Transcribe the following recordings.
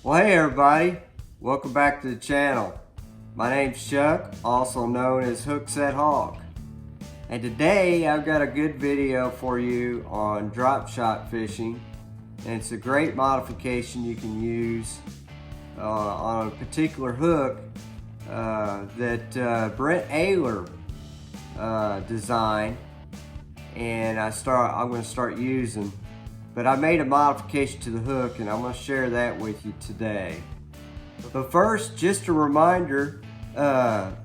Well, hey everybody, welcome back to the channel. My name's Chuck, also known as Hookset Hawk. And today I've got a good video for you on drop shot fishing. And it's a great modification you can use on a particular hook that Brent Ayler designed. And I'm going to start using. But I made a modification to the hook and I'm going to share that with you today. But first, just a reminder,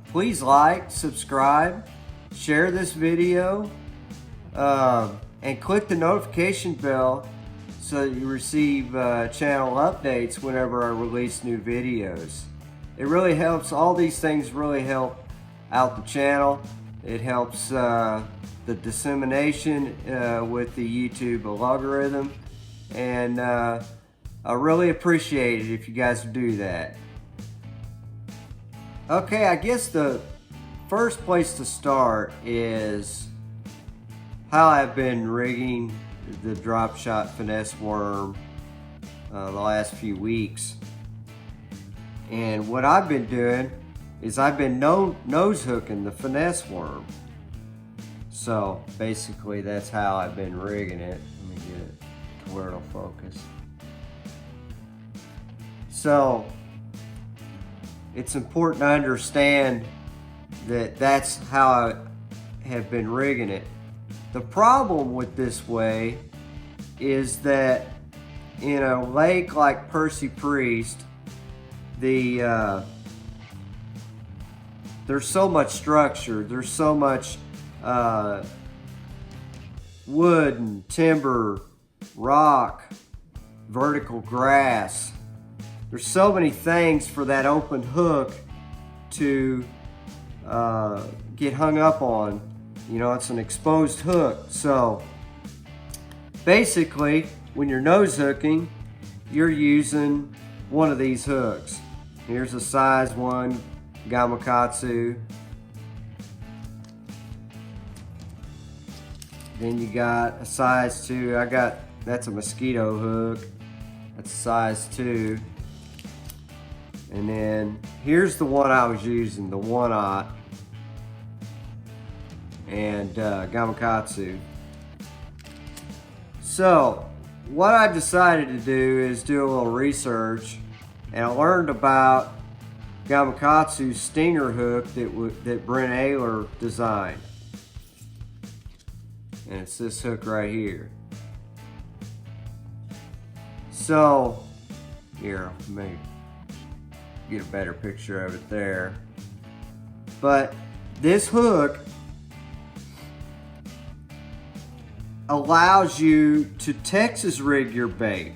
please like, subscribe, share this video, and click the notification bell so that you receive channel updates whenever I release new videos. It really helps, all these things really help out the channel. It helps the dissemination with the YouTube algorithm, and I really appreciate it if you guys would do that. Okay, I guess the first place to start is how I've been rigging the drop shot finesse worm the last few weeks. And what I've been doing is I've been nose hooking the finesse worm. So basically that's how I've been rigging it. Let me get it to where it'll focus. So it's important to understand that that's how I have been rigging it. The problem with this way is that in a lake like Percy Priest, there's so much structure, there's so much wood and timber, rock, vertical grass. There's so many things for that open hook to get hung up on. You know, it's an exposed hook. So basically, when you're nose hooking, you're using one of these hooks. Here's a size 1 Gamakatsu. Then you got a size 2. That's a mosquito hook. That's a size 2. And then here's the one I was using, the 1/0 and Gamakatsu. So what I decided to do is do a little research, and I learned about Gamakatsu's stinger hook that Brent Ayler designed. And it's this hook right here. So here, let me get a better picture of it there. But this hook allows you to Texas rig your bait,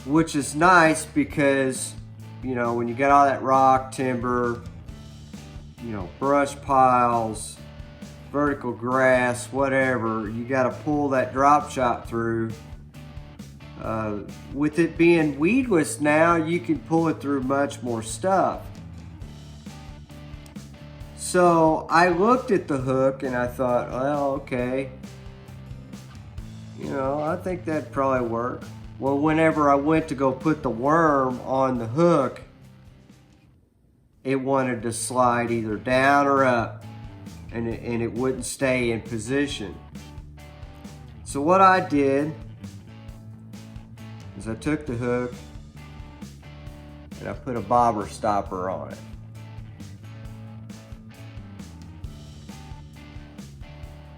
which is nice because, you know, when you got all that rock, timber, you know, brush piles, vertical grass, whatever, you got to pull that drop shot through. With it being weedless now, you can pull it through much more stuff. So I looked at the hook and I thought, well, okay, you know, I think that'd probably work. Well, whenever I went to go put the worm on the hook, it wanted to slide either down or up, and it wouldn't stay in position. So what I did is I took the hook and I put a bobber stopper on it.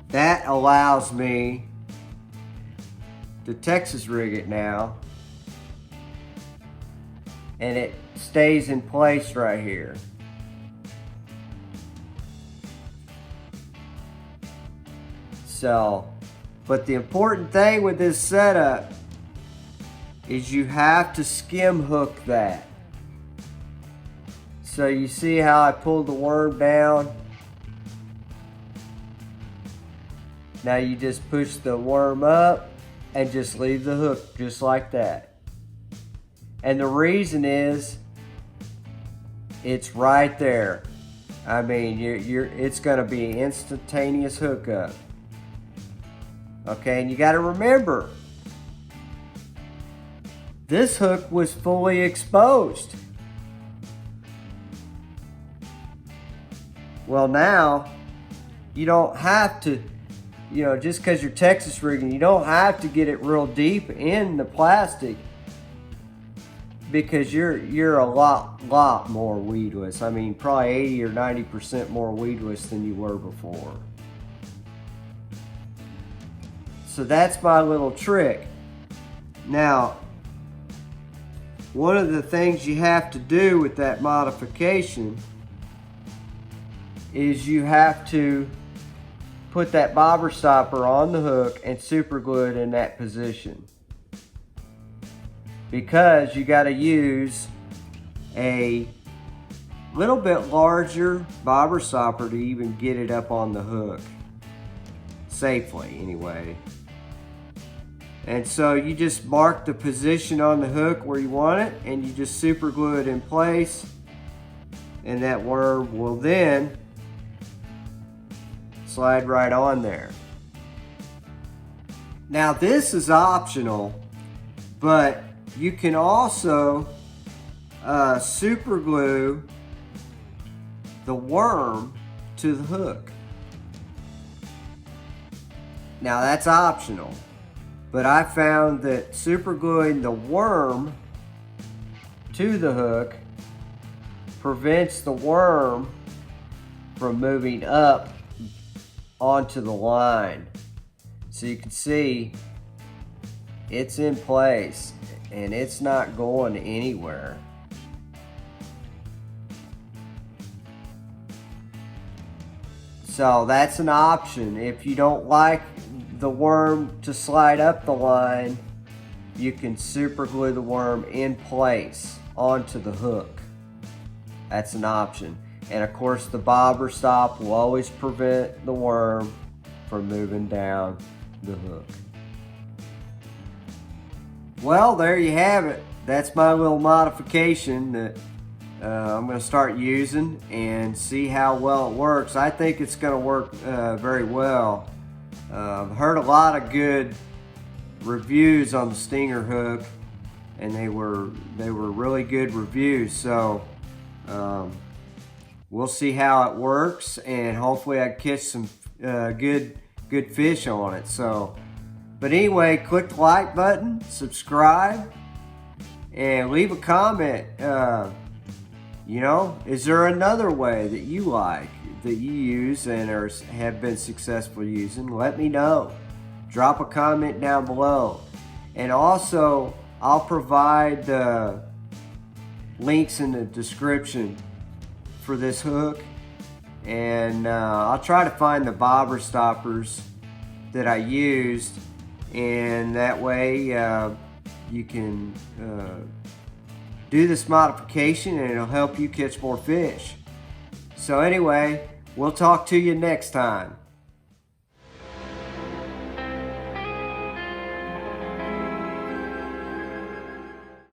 That allows me to Texas rig it now, and it stays in place right here. So, but the important thing with this setup is you have to skim hook that. So you see how I pulled the worm down? Now you just push the worm up and just leave the hook just like that. And the reason is it's right there. I mean, it's gonna be an instantaneous hookup. Okay, and you gotta remember, this hook was fully exposed. Well, now you don't have to, just because you're Texas rigging, you don't have to get it real deep in the plastic, because you're a lot more weedless. I mean, probably 80 or 90% more weedless than you were before. So that's my little trick. Now, one of the things you have to do with that modification is you have to put that bobber stopper on the hook and super glue it in that position, because you got to use a little bit larger bobber stopper to even get it up on the hook safely anyway. And so you just mark the position on the hook where you want it, and you just super glue it in place, and that worm will then slide right on there. Now this is optional, but you can also super glue the worm to the hook. Now that's optional, but I found that super gluing the worm to the hook prevents the worm from moving up onto the line. So you can see it's in place and it's not going anywhere. So that's an option. If you don't like the worm to slide up the line, you can super glue the worm in place onto the hook. That's an option. And of course the bobber stop will always prevent the worm from moving down the hook. Well, there you have it. That's my little modification that I'm going to start using and see how well it works. I think it's going to work very well. I've heard a lot of good reviews on the Stinger hook, and they were really good reviews. So we'll see how it works, and hopefully I catch some good fish on it. So, but anyway, click the like button, subscribe, and leave a comment. Is there another way that you like, that you use and have been successful using? Let me know. Drop a comment down below. And also, I'll provide the links in the description for this hook, and I'll try to find the bobber stoppers that I used, and that way you can do this modification and it'll help you catch more fish. So anyway, we'll talk to you next time.